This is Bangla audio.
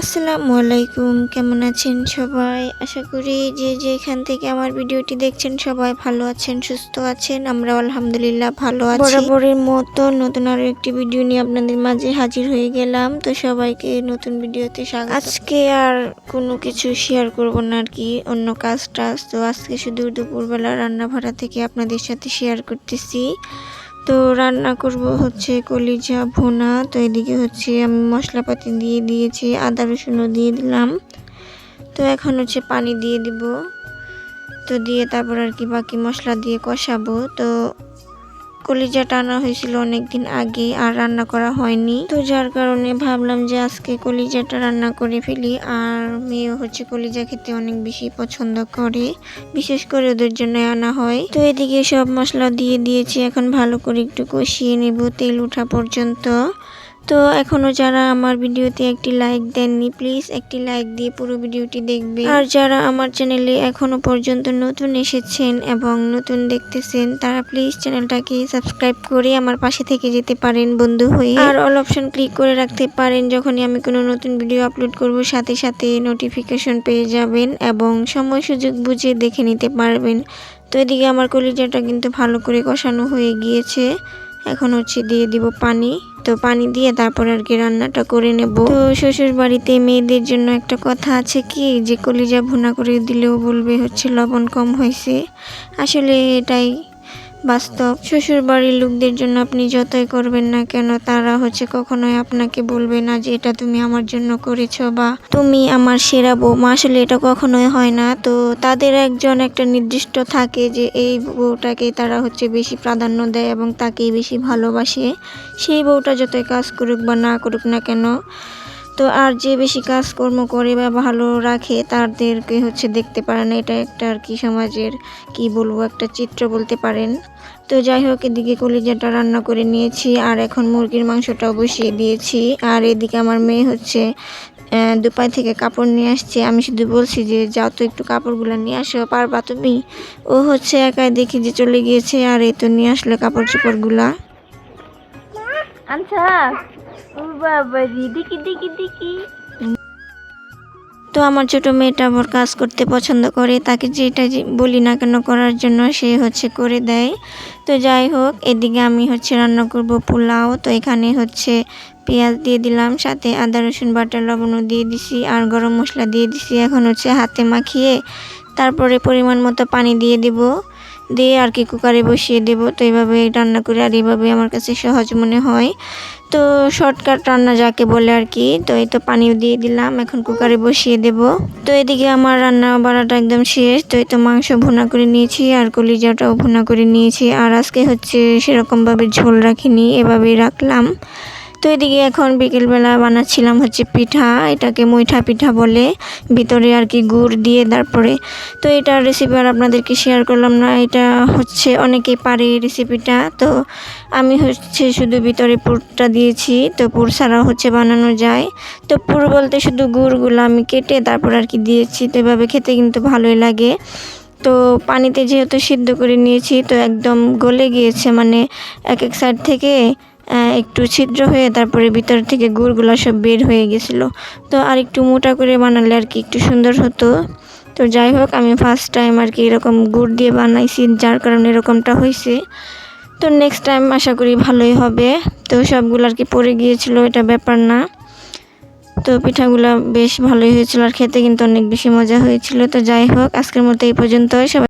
আসসালামু আলাইকুম, কেমন আছেন সবাই? আশা করি যে যেখান থেকে আমার ভিডিওটি দেখছেন সবাই ভালো আছেন, সুস্থ আছেন। আমরা আলহামদুলিল্লাহ ভালো আছি। বরাবরের মতো নতুন আরো একটি ভিডিও নিয়ে আপনাদের মাঝে হাজির হয়ে গেলাম। তো সবাইকে নতুন ভিডিওতে স্বাগত। আজকে আর কোনো কিছু শেয়ার করব না আর কি, অন্য কাজ টাজ। তো আজকে শুধু দুপুরবেলা রান্না বাড়া থেকে আপনাদের সাথে শেয়ার করতেছি। তো রান্না করব হচ্ছে কলিজা ভুনা। তো এদিকে হচ্ছে আমি মশলাপাতি দিয়ে দিয়েছি, আদা রসুনও দিয়ে দিলাম। তো এখন হচ্ছে পানি দিয়ে দিব। তো দিয়ে তারপর আর কি বাকি মশলা দিয়ে কষাবো। তো কলিজাটা আনা হয়েছিল অনেকদিন আগে, আর রান্না করা হয়নি। তো যার কারণে ভাবলাম যে আজকে কলিজাটা রান্না করে ফেলি। আর মেয়েও হচ্ছে কলিজা খেতে অনেক বেশি পছন্দ করে, বিশেষ করে ওদের জন্য আনা হয়। তো এদিকে সব মশলা দিয়ে দিয়েছি, এখন ভালো করে একটু কষিয়ে নেব তেল ওঠা পর্যন্ত। তো এখনো যারা আমার ভিডিওতে একটি লাইক দেননি, প্লিজ একটি লাইক দিয়ে পুরো ভিডিওটি দেখবে। আর যারা আমার চ্যানেলে এখনো পর্যন্ত নতুন এসেছেন এবং নতুন দেখতেছেন, তারা প্লিজ চ্যানেলটাকে সাবস্ক্রাইব করে আমার পাশে থেকে যেতে পারেন বন্ধু হয়ে। আর অল অপশন ক্লিক করে রাখতে পারেন, যখনই আমি কোনো নতুন ভিডিও আপলোড করব সাথে সাথে নোটিফিকেশন পেয়ে যাবেন এবং সময় সুযোগ বুঝে দেখে নিতে পারবেন। তো এদিকে আমার কলিজাটা কিন্তু ভালো করে কষানো হয়ে গিয়েছে। এখন হচ্ছে দিয়ে দিব পানি। তো পানি দিয়ে তারপর আর কি রান্নাটা করে নেব। তো শ্বশুর বাড়িতে মেয়েদের জন্য একটা কথা আছে কি, যে কলিজা ভুনা করে দিলেও বলবে হচ্ছে লবণ কম হয়েছে। আসলে এটাই বাস্তব। শ্বশুর বাড়ির লোকদের জন্য আপনি যতই করবেন না কেন, তারা হচ্ছে কখনোই আপনাকে বলবে না যে এটা তুমি আমার জন্য করেছো বা তুমি আমার সেরা বৌমা। আসলে এটা কখনোই হয় না। তো তাদের একটা নির্দিষ্ট থাকে যে এই বউটাকে তারা হচ্ছে বেশি প্রাধান্য দেয় এবং তাকেই বেশি ভালোবাসে। সেই বউটা যতই কাজ করুক বা না করুক না কেন, তো আর যে বেশি কাজকর্ম করে বা ভালো রাখে তাদেরকে হচ্ছে দেখতে পারে না। এটা একটা আর কি সমাজের কি বলবো একটা চিত্র বলতে পারেন। তো যাই হোক, এদিকে কলিজাটা রান্না করে নিয়েছি আর এখন মুরগির মাংসটাও বসিয়ে দিয়েছি। আর এদিকে আমার মেয়ে হচ্ছে দুপাই থেকে কাপড় নিয়ে আসছে। আমি শুধু বলছি যে যাও তো একটু কাপড়গুলো নিয়ে আসো, পারবা তুমি? ও হচ্ছে একাই দেখি যে চলে গিয়েছে, আর এই তো নিয়ে আসলে কাপড় চোপড়গুলা। আচ্ছা বাবা দিকি দিকি দিকি। তো আমার ছোট মেয়েটা আবার কাজ করতে পছন্দ করে, তাকে যেটা বলি না কেন করার জন্য সে হচ্ছে করে দেয়। তো যাই হোক, এদিকে আমি হচ্ছে রান্না করব পোলাও। তো এখানে হচ্ছে পেঁয়াজ দিয়ে দিলাম, সাথে আদা রসুন বাটা লবণও দিয়ে দিছি আর গরম মশলা দিয়ে দিছি। এখন হচ্ছে হাতে মাখিয়ে তারপরে পরিমাণ মতো পানি দিয়ে দিব, দিয়ে আর কি কুকারে বসিয়ে দেব। তো এইভাবে রান্না করে, আর এইভাবে আমার কাছে সহজ মনে হয়। তো শর্টকাট রান্না যাকে বলে আর কি। তো এই তো পানিও দিয়ে দিলাম, এখন কুকারে বসিয়ে দেব। তো এদিকে আমার রান্না বাড়াটা একদম শেষ। তো এই তো মাংস ভুনা করে নিয়েছি আর কলিজাটাও ভুনা করে নিয়েছি। আর আজকে হচ্ছে সেরকমভাবে ঝোল রাখিনি, এভাবেই রাখলাম। তো এদিকে এখন বিকেলবেলা বানাচ্ছিলাম হচ্ছে পিঠা, এটাকে মুইঠা পিঠা বলে, ভিতরে আর কি গুড় দিয়ে তারপরে। তো এটার রেসিপি আর আপনাদেরকে শেয়ার করলাম না, এটা হচ্ছে অনেকেই পারে এই রেসিপিটা। তো আমি হচ্ছে শুধু ভিতরে পুরটা দিয়েছি। তো পুর ছাড়াও হচ্ছে বানানো যায়। তো পুর বলতে শুধু গুড়গুলো আমি কেটে তারপর আর কি দিয়েছি। তো এভাবে খেতে কিন্তু ভালোই লাগে। তো পানিতে যেহেতু সিদ্ধ করে নিয়েছি, তো একদম গলে গিয়েছে, মানে এক এক সাইড থেকে একটু ছিদ্র হয়ে তারপরে ভিতর থেকে গুড়গুলো সব বের হয়ে গেছিলো। তো আর একটু মোটা করে বানালে আর কি একটু সুন্দর হতো। তো যাই হোক, আমি ফার্স্ট টাইম আর কি এরকম গুড় দিয়ে বানাইছি, যার কারণে এরকমটা হয়েছে। তো নেক্সট টাইম আশা করি ভালোই হবে। তো সবগুলো আর কি পড়ে গিয়েছিল, এটা ব্যাপার না। তো পিঠাগুলো বেশ ভালোই হয়েছিল আর খেতে কিন্তু অনেক বেশি মজা হয়েছিল। তো যাই হোক, আজকের মতো এই পর্যন্ত। সবাই